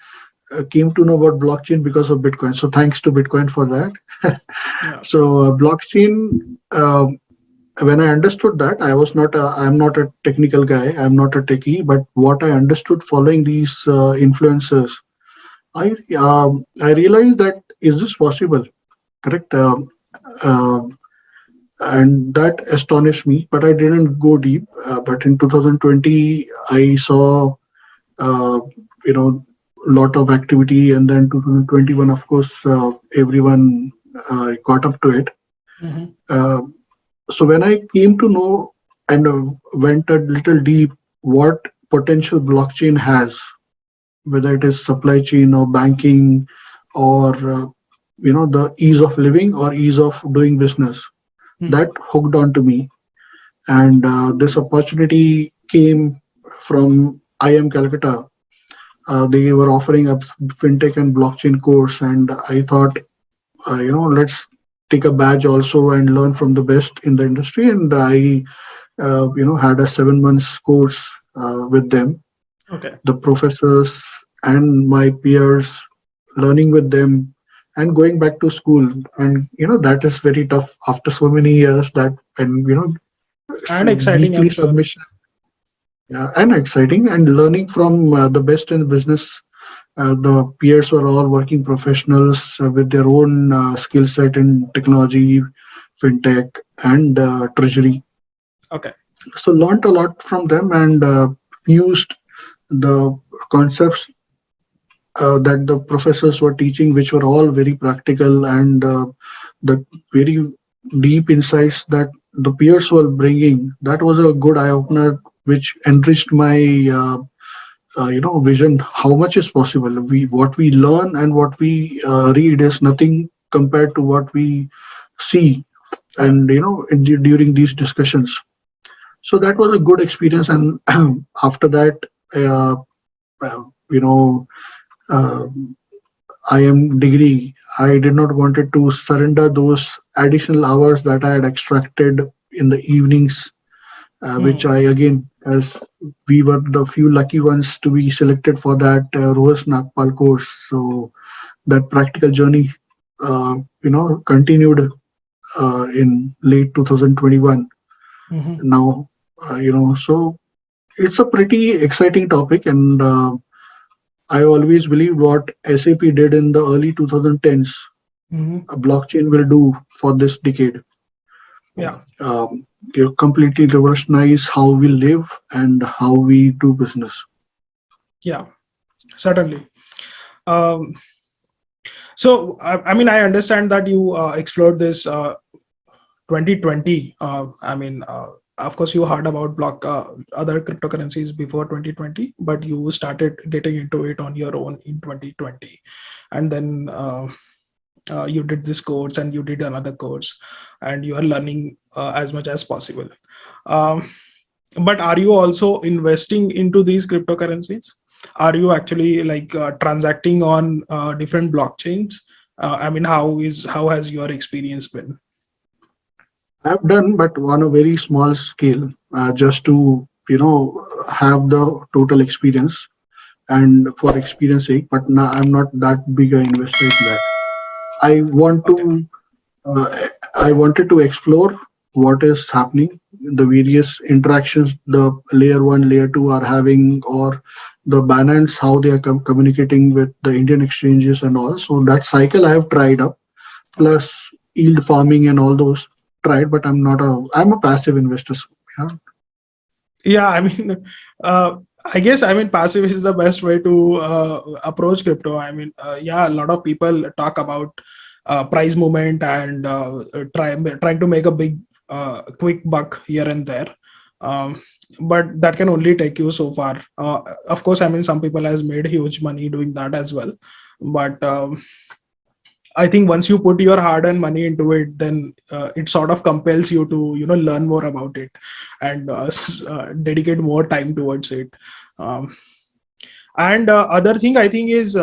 came to know about blockchain because of Bitcoin. So thanks to Bitcoin for that. Yeah. So blockchain, when I understood that, I'm not a technical guy, I'm not a techie, but what I understood following these influencers, I realized that is this possible? Correct. And that astonished me, but I didn't go deep. But in 2020, I saw uh, you know lot of activity, and then 2021, of course, everyone caught up to it. Hmm. Uh, So when I came to know and went a little deep what potential blockchain has, whether it is supply chain or banking or the ease of living or ease of doing business, Hmm. that hooked on to me. And this opportunity came from IM Calcutta. They were offering a fintech and blockchain course, and I thought, let's take a badge also and learn from the best in the industry. And I, had a 7 months course with them, Okay. the professors and my peers, learning with them and going back to school. And that is very tough after so many years, that and And exciting, weekly I'm sure. submission. Yeah, and exciting, and learning from the best in business. The peers were all working professionals with their own skill set in technology, fintech, and treasury. Okay. So learned a lot from them, and used the concepts that the professors were teaching, which were all very practical, and the very deep insights that the peers were bringing. That was a good eye opener, which enriched my vision. How much is possible? We What we learn and what we read is nothing compared to what we see, Yeah. and during these discussions. So that was a good experience, and after that, uh, uh, you know. Uh, IM degree, I did not wanted to surrender those additional hours that I had extracted in the evenings, which Hmm. I again, as we were the few lucky ones to be selected for that Rohas Nagpal course. So that practical journey, continued in late 2021. Hmm. Now, so it's a pretty exciting topic, and I always believed what SAP did in the early 2010s, Hmm. a blockchain will do for this decade. Yeah. They completely revolutionize how we live and how we do business. Yeah. Certainly. Um, so, I mean, I understand that you explored this 2020. Of course, you heard about block other cryptocurrencies before 2020, but you started getting into it on your own in 2020, and then you did this course and you did another course, and you are learning as much as possible. Um, but are you also investing into these cryptocurrencies? Are you actually like transacting on different blockchains? I mean, how has your experience been? I've done, but on a very small scale, just to have the total experience and for experience sake. But now I'm not that big an investor in that. I want Okay. to uh, I wanted to explore what is happening, the various interactions the layer one, layer two are having, or the Binance, how they are communicating with the Indian exchanges and all. So that cycle I have tried up, Okay. plus yield farming and all those tried, but I'm a passive investor. So, yeah. Yeah, I mean, uh, I guess I mean passive is the best way to approach crypto. I mean, yeah, a lot of people talk about price movement and trying to make a big quick buck here and there. Um, but that can only take you so far. Of course, I mean some people has made huge money doing that as well, but I think once you put your hard-earned money into it, then it sort of compels you to, learn more about it and dedicate more time towards it. Um, and other thing I think is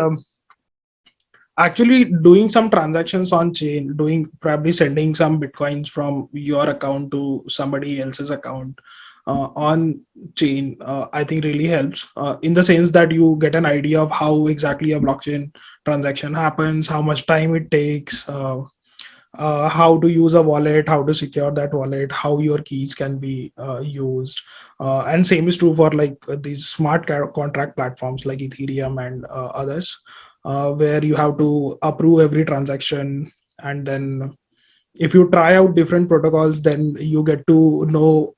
actually doing some transactions on chain, doing probably sending some bitcoins from your account to somebody else's account on chain. I think really helps in the sense that you get an idea of how exactly a blockchain transaction happens, how much time it takes, how to use a wallet, how to secure that wallet, how your keys can be used. And same is true for like these smart contract platforms like Ethereum and others, where you have to approve every transaction. And then if you try out different protocols, then you get to know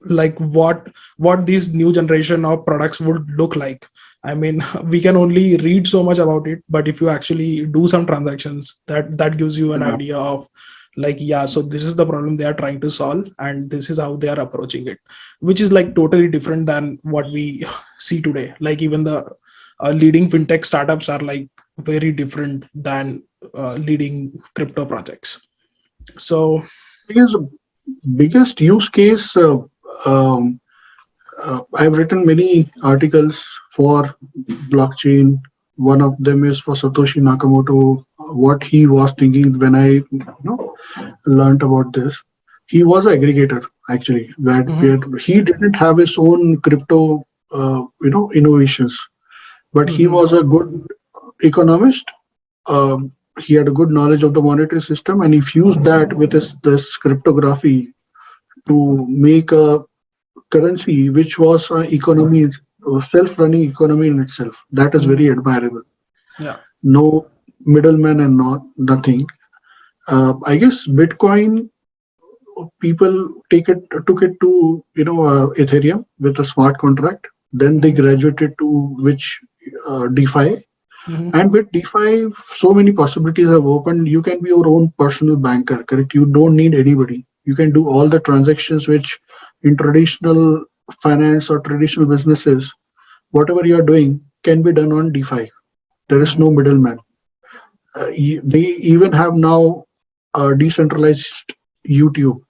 like what these new generation of products would look like. I mean, we can only read so much about it, but if you actually do some transactions, that gives you an Yeah. idea of like, yeah, so this is the problem they are trying to solve, and this is how they are approaching it, which is like totally different than what we see today. Like even the leading fintech startups are like very different than leading crypto projects. So Because the biggest use case, um, I've written many articles for blockchain. One of them is for Satoshi Nakamoto. What he was thinking when I learned about this, he was an aggregator actually, where mhm, he didn't have his own crypto, innovations, but he mhm, was a good economist. He had a good knowledge of the monetary system, and he fused that with this cryptography to make a currency which was an economy, self-running economy in itself. That is very mhm, admirable. yeah, No middleman and not nothing. I guess Bitcoin people took it to Ethereum with a smart contract. Then they mhm, graduated to which DeFi. mhm, And with DeFi, so many possibilities have opened. You can be your own personal banker, correct? You don't need anybody. You can do all the transactions which in traditional finance or traditional businesses, whatever you are doing can be done on DeFi. There is no mhm, middleman. They even have now decentralized YouTube,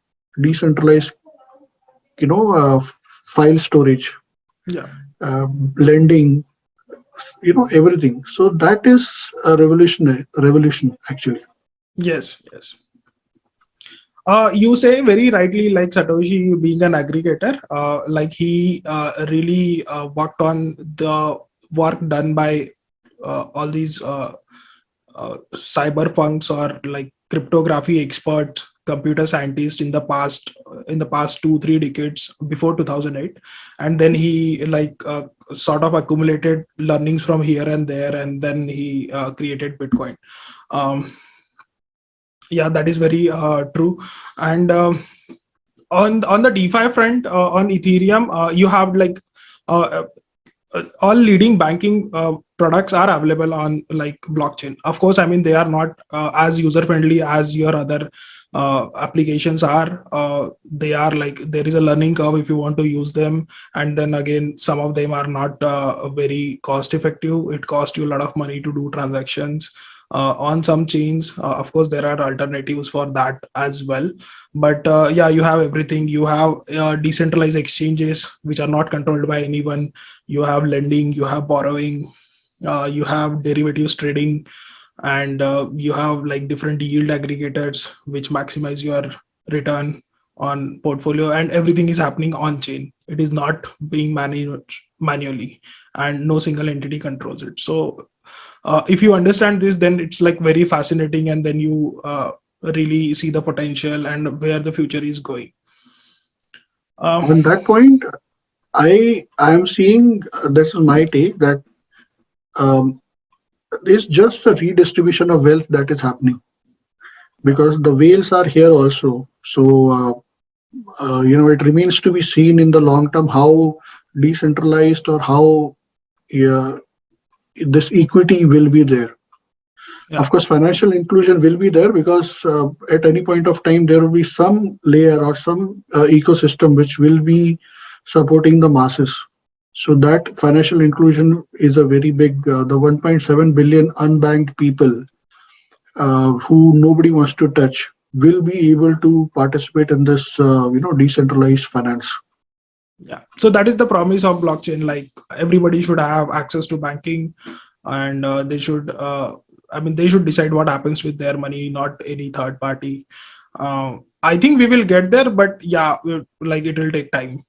decentralized, file storage, yeah, lending, everything. So that is a revolution actually. yes, yes. You say very rightly, like Satoshi being an aggregator, like he really worked on the work done by all these cyberpunks or like cryptography experts, computer scientists in the past 2 3 decades before 2008, and then he like sort of accumulated learnings from here and there, and then he created Bitcoin. Um, yeah, that is very true. And on the DeFi front, on Ethereum, you have like uh, all leading banking products are available on like blockchain. Of course, I mean they are not as user friendly as your other applications are. They are like there is a learning curve if you want to use them, and then again some of them are not very cost effective. It costs you a lot of money to do transactions on some chains. Of course, there are alternatives for that as well, but yeah, you have everything. You have decentralized exchanges which are not controlled by anyone. You have lending, you have borrowing, you have derivatives trading, and you have like different yield aggregators which maximize your return on portfolio, and everything is happening on chain. It is not being managed manually, and no single entity controls it. So if you understand this, then it's like very fascinating, and then you really see the potential and where the future is going. um, On that point, I am seeing, this is my take, that um, it's just a redistribution of wealth that is happening because the whales are here also. So it remains to be seen in the long term how decentralized or how uh, this equity will be there. yeah, Of course, financial inclusion will be there because at any point of time there will be some layer or some ecosystem which will be supporting the masses. So that financial inclusion is a very big, the 1.7 billion unbanked people who nobody wants to touch will be able to participate in this, decentralized finance. yeah, so that is the promise of blockchain. Like everybody should have access to banking, and they should I mean they should decide what happens with their money, not any third party. I think we will get there, but yeah, like it will take time.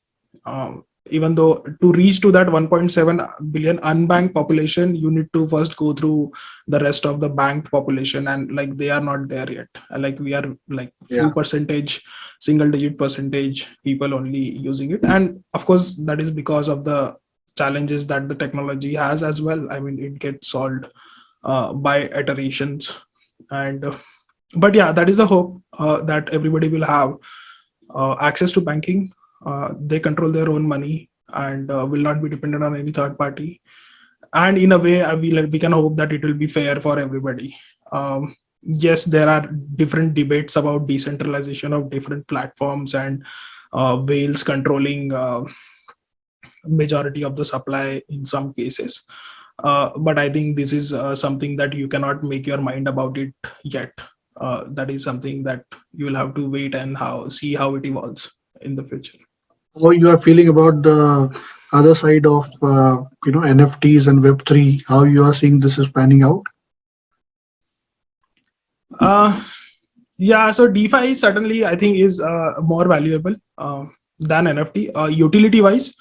Even though to reach to that 1.7 billion unbanked population, you need to first go through the rest of the banked population, and like they are not there yet. Like we are like few Yeah. percentage, single digit percentage people only using it, and of course that is because of the challenges that the technology has as well. I mean it gets solved by iterations, and but yeah, that is the hope, that everybody will have access to banking. They control their own money and will not be dependent on any third party. And in a way, we can hope that it will be fair for everybody. Um, yes, there are different debates about decentralization of different platforms and whales controlling majority of the supply in some cases. But I think this is something that you cannot make your mind about it yet. That is something that you will have to wait and see how it evolves in the future. How you are feeling about the other side of NFTs and Web3? How you are seeing this is panning out? Uh, yeah, so DeFi certainly I think is more valuable than NFT utility wise,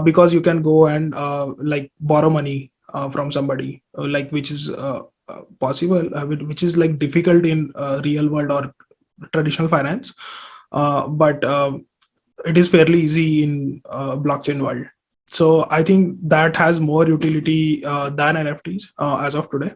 because you can go and like borrow money from somebody, like which is possible, which is like difficult in real world or traditional finance, but it is fairly easy in blockchain world. So I think that has more utility than NFTs as of today.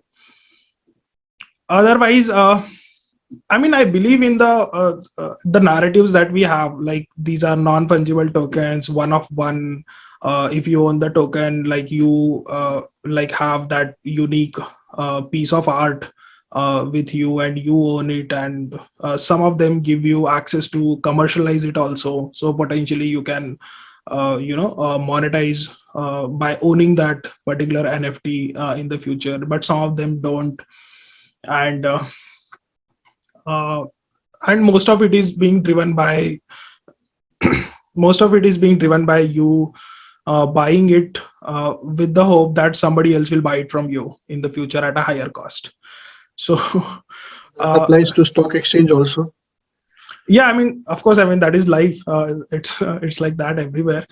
Otherwise, I mean, I believe in the narratives that we have. Like these are non-fungible tokens, one of one. If you own the token, like you like have that unique piece of art with you, and you own it. And some of them give you access to commercialize it also. So potentially you can, monetize by owning that particular NFT in the future. But some of them don't, and uh, and most of it is being driven by you buying it with the hope that somebody else will buy it from you in the future at a higher cost. So That uh, applies to stock exchange also. yeah, I mean, of course, I mean that is life. It's like that everywhere.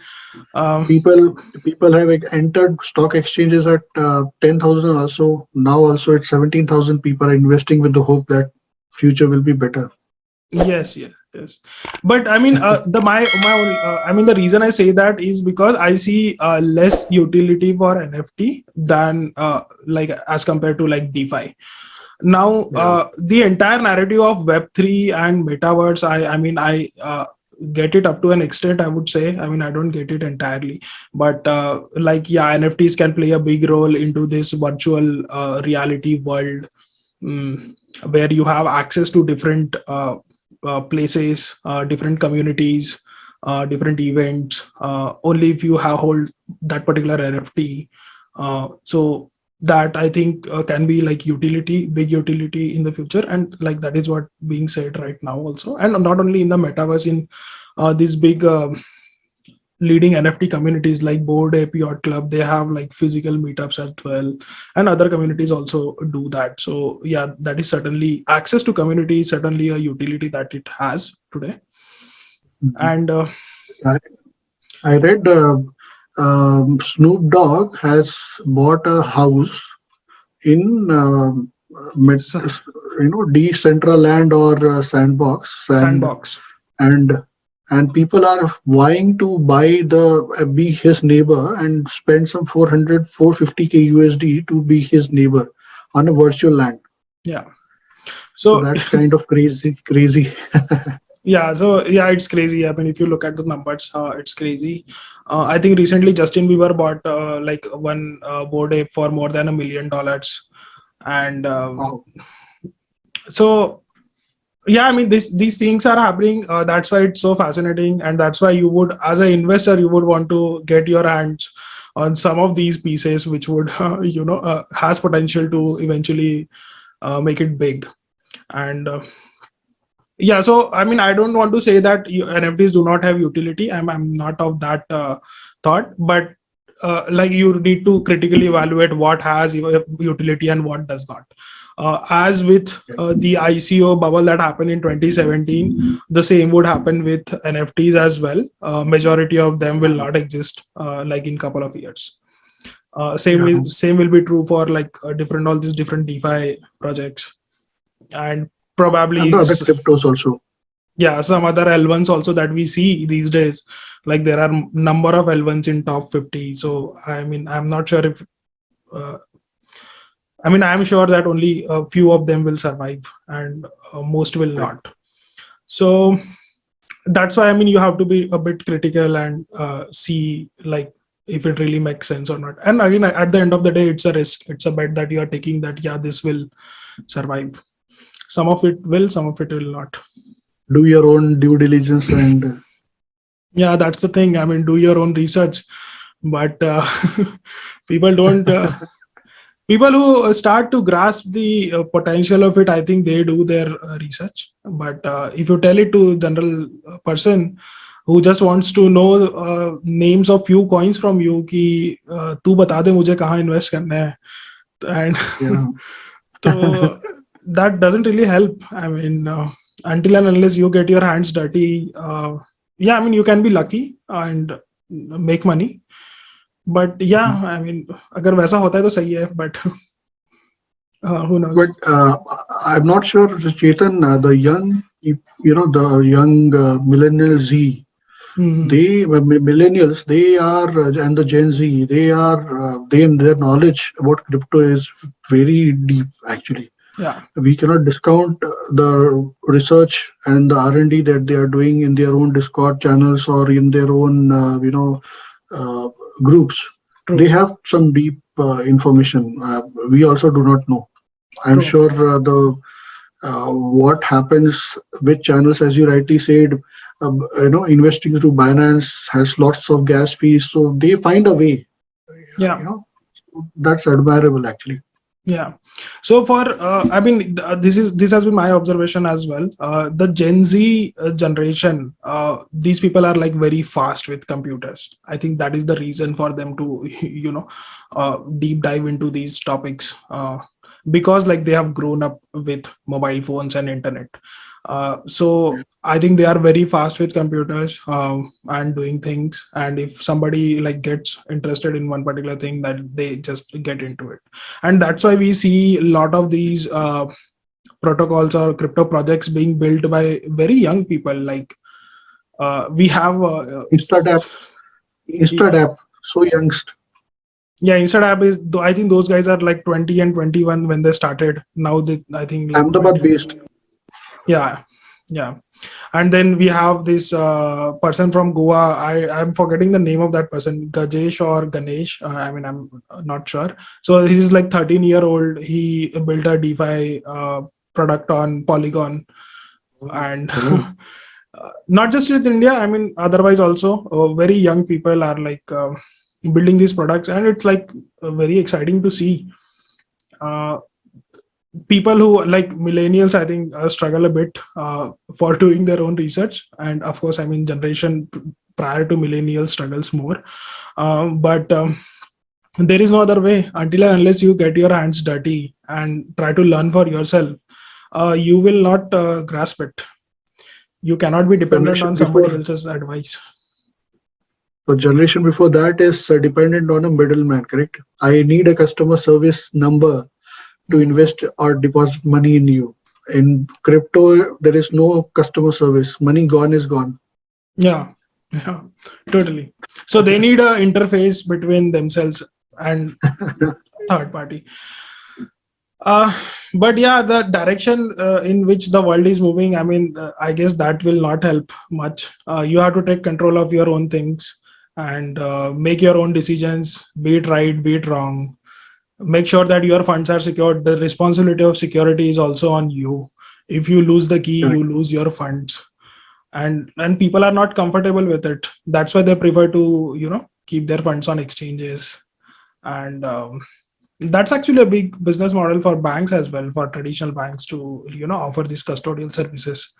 um, People have like, entered stock exchanges at 10,000 also. Now also it's 17,000 people are investing with the hope that future will be better. yes, yes, yes. But I mean, I mean, the reason I say that is because I see less utility for NFT than like as compared to like DeFi. Now Yeah. the entire narrative of Web3 and metaverse, I mean, I get it up to an extent, I would say. I mean, I don't get it entirely, but like, yeah, NFTs can play a big role into this virtual reality world, mm, where you have access to different places, different communities, different events, only if you have hold that particular NFT. So that I think can be like big utility in the future, and like that is what being said right now also. And not only in the metaverse, in these big leading NFT communities like Bored Ape Yacht Club, they have like physical meetups as well, and other communities also do that. So yeah, that is certainly access to community, certainly a utility that it has today. Mhm. And I, I read Snoop Dogg has bought a house in Decentraland or Sandbox, Sandbox, and and people are vying to be his neighbor and spend some 450K USD to be his neighbor on a virtual land. yeah. So So that's kind of crazy. yeah, so yeah, it's crazy. I mean, if you look at the numbers, it's crazy. I think recently Justin Bieber bought like one Bored Ape for more than $1 million, and Wow. so yeah, I mean, these things are happening. That's why it's so fascinating, and that's why you would, as an investor, you would want to get your hands on some of these pieces, which would has potential to eventually make it big. And yeah, so I mean, I don't want to say that NFTs do not have utility. I'm not of that thought, but like you need to critically evaluate what has utility and what does not. As with the ICO bubble that happened in 2017, the same would happen with NFTs as well. Majority of them will not exist like in couple of years. Yeah. Same will be true for like different all these different DeFi projects, and And the probably other cryptos also. yeah, some other L1s also that we see these days. Like there are number of L1s in top 50. So I mean, I'm not sure if uh, I mean, I'm sure that only a few of them will survive, and most will Right. not. So that's why I mean, you have to be a bit critical and see like if it really makes sense or not. And again, at the end of the day, it's a risk. It's a bet that you are taking that yeah, this will survive. Some of it will, some of it will not. Do your own due diligence and Yeah, that's the thing. I mean, do your own research, but people don't. People who start to grasp the potential of it, I think they do their research. But if you tell it to general person who just wants to know names of few coins from you, कि तू बता दे मुझे कहाँ invest करना है, and yeah. so that doesn't really help. I mean, until and unless you get your hands dirty, yeah, I mean, you can be lucky and make money. But yeah, I mean, अगर वैसा होता है तो सही है, but who knows? But I'm not sure, Chetan, the young, the young millennial Z, Mhm. they millennials, they are and the Gen Z, their knowledge about crypto is very deep. Actually, Yeah, we cannot discount the research and the R&D that they are doing in their own Discord channels or in their own, uh, groups. They true, have some deep information. We also do not know. I'm true. sure what happens with channels, as you rightly said, investing through Binance has lots of gas fees, so they find a way. Yeah. You know, that's admirable, actually. Yeah. So for I mean, this has been my observation as well. The Gen Z generation, these people are like very fast with computers. I think that is the reason for them to deep dive into these topics, because like they have grown up with mobile phones and internet. So I think they are very fast with computers and doing things. And if somebody like gets interested in one particular thing, that they just get into it. And that's why we see a lot of these protocols or crypto projects being built by very young people. Like we have Instadap, Instadap, so youngst. yeah, inside app is I think those guys are like 20 and 21 when they started. Now they, I think like Ahmedabad 20. based. Yeah, yeah. And then we have this person from Goa. I'm forgetting the name of that person, Gajesh or Ganesh. I mean, I'm not sure. So he's like 13-year-old. He built a DeFi product on Polygon, and Oh, not just with India. I mean, otherwise also very young people are like building these products, and it's like very exciting to see. Uh, People who like millennials, I think struggle a bit for doing their own research, and of course, I mean, generation prior to millennials struggles more. But there is no other way until and unless you get your hands dirty and try to learn for yourself. You will not grasp it. You cannot be dependent generation on somebody before. else's advice. So generation before that is dependent on a middleman, correct? I need a customer service number to Hmm. invest or deposit money in you. In crypto, there is no customer service. Money gone is gone. Yeah, yeah, totally. So they need a interface between themselves and third party. Uh, but yeah, the direction in which the world is moving, I mean, I guess that will not help much. You have to take control of your own things and make your own decisions, be it right, be it wrong. Make sure that your funds are secured. The responsibility of security is also on you. If you lose the key, Correct. you lose your funds. And people are not comfortable with it. That's why they prefer to, keep their funds on exchanges. And that's actually a big business model for banks as well, for traditional banks to offer these custodial services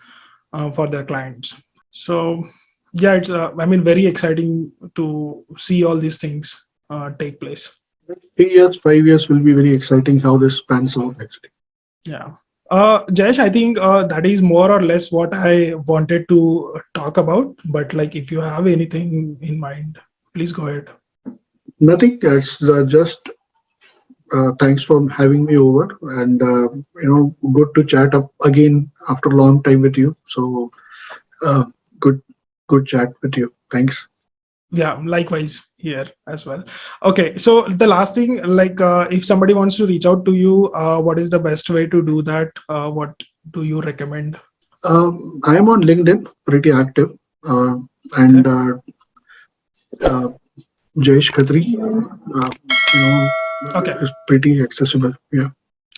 for their clients. So yeah, it's I mean, very exciting to see all these things take place. 3 years, 5 years will be very exciting how this pans out actually. Yeah. Jayesh, I think that is more or less what I wanted to talk about, but like if you have anything in mind, please go ahead. Nothing. It's just thanks for having me over, and good to chat up again after a long time with you. So uh, good, good chat with you. Thanks. Yeah, likewise here as well. Okay, so the last thing, like if somebody wants to reach out to you, what is the best way to do that? What do you recommend? I am on LinkedIn, pretty active, uh, Okay. and uh, Jayesh Khatri, you know, Okay. is pretty accessible. Yeah.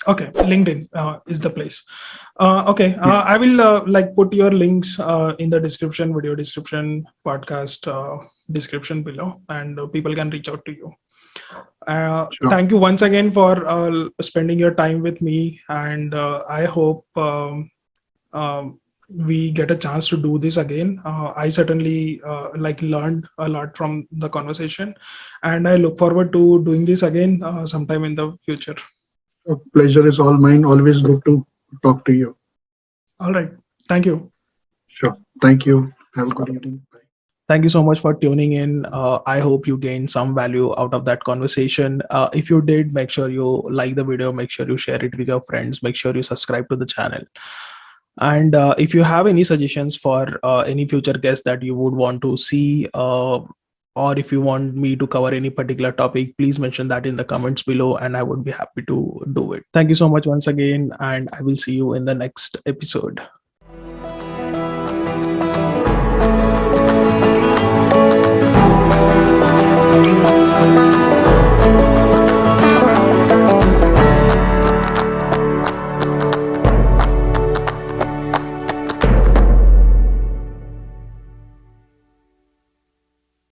Okay, LinkedIn is the place. Okay, Yeah, I will like put your links in the description, video description, podcast description below, and people can reach out to you. sure. Thank you once again for spending your time with me, and I hope we get a chance to do this again. I certainly like learned a lot from the conversation, and I look forward to doing this again sometime in the future. Pleasure is all mine. Always good to talk to you. All right. Thank you. Sure. Thank you. Have a good evening. Bye. Thank you so much for tuning in. I hope you gained some value out of that conversation. If you did, make sure you like the video, make sure you share it with your friends, make sure you subscribe to the channel. And if you have any suggestions for any future guests that you would want to see, or if you want me to cover any particular topic, please mention that in the comments below and I would be happy to do it. Thank you so much once again, and I will see you in the next episode.